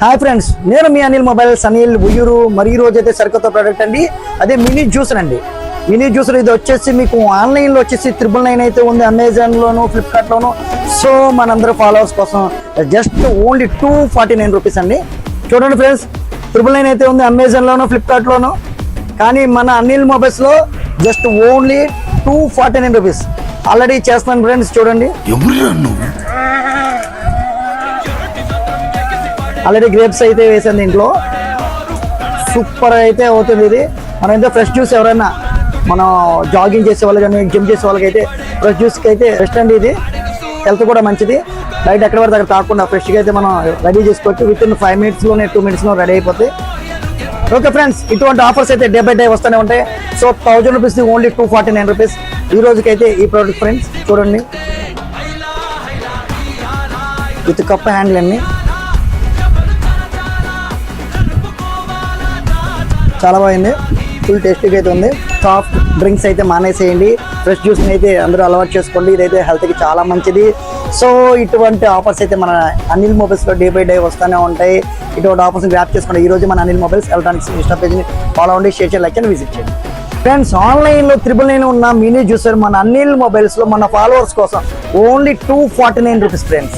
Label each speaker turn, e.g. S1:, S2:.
S1: Hi friends, నేను మీ Anil mobiles Anil Uyyuru. మరి ఈ రోజు అయితే సరికొత్త ప్రోడక్ట్ అండి, అదే మినీ జ్యూసర్ అండి. మినీ జ్యూసర్ ఇది వచ్చేసి మీకు ఆన్లైన్లో వచ్చేసి 999 అయితే ఉంది, అమెజాన్లోను ఫ్లిప్కార్ట్లోను. సో మనందరూ ఫాలోవర్స్ కోసం జస్ట్ ఓన్లీ 249 రూపీస్ అండి. చూడండి ఫ్రెండ్స్, 999 అయితే ఉంది అమెజాన్లోను ఫ్లిప్కార్ట్లోను, కానీ మన అనిల్ మొబైల్స్లో జస్ట్ ఓన్లీ 249 రూపీస్ ఆల్రెడీ చేస్తున్నాను ఫ్రెండ్స్. చూడండి, ఆల్రెడీ గ్రేప్స్ అయితే వేసాను దీంట్లో. సూపర్ అయితే అవుతుంది ఇది. మనం ఎంత ఫ్రెష్ జ్యూస్ ఎవరైనా మనం జాగింగ్ చేసే వాళ్ళు కానీ జిమ్ చేసే వాళ్ళకి అయితే ఫ్రెష్ జ్యూస్కి అయితే బెస్ట్ అండి. ఇది హెల్త్ కూడా మంచిది. బయట ఎక్కడ పడితే అక్కడ తాకుండా ఫ్రెష్గా అయితే మనం రెడీ చేసుకోవచ్చు. విత్ ఇన్ 5 minutesలోనే 2 minutesలో రెడీ అయిపోతాయి. ఓకే ఫ్రెండ్స్, ఇటువంటి ఆఫర్స్ అయితే డే బై డే వస్తూనే ఉంటాయి. సో 1000 రూపీస్ ఓన్లీ 249 రూపీస్ ఈ రోజుకైతే ఈ ప్రోడక్ట్ ఫ్రెండ్స్. చూడండి, విత్ కప్ హ్యాండిల్ అన్ని చాలా బాగుంది. ఫుల్ టేస్టీగా అయితే ఉంది. సాఫ్ట్ డ్రింక్స్ అయితే మానేసేయండి, ఫ్రెష్ జ్యూస్ని అయితే అందరూ అలవాటు చేసుకోండి. ఇదైతే హెల్త్కి చాలా మంచిది. సో ఇటువంటి ఆఫర్స్ అయితే మన అనిల్ మొబైల్స్లో డే బై డే వస్తూనే ఉంటాయి. ఇటువంటి ఆఫర్స్ని గ్రాప్ చేసుకోండి. ఈరోజు మన అనిల్ మొబైల్స్ ఎలక్ట్రానిక్స్ ఇన్స్టా పేజ్ని ఫాలో అవ్వండి, షేర్ చేయండి, లైక్ అండ్ విజిట్ చేయండి. ఫ్రెండ్స్, ఆన్లైన్లో 999 ఉన్న మినీ జ్యూసర్ మన అనిల్ మొబైల్స్లో మన ఫాలోవర్స్ కోసం ఓన్లీ 249 రూపీస్ ఫ్రెండ్స్.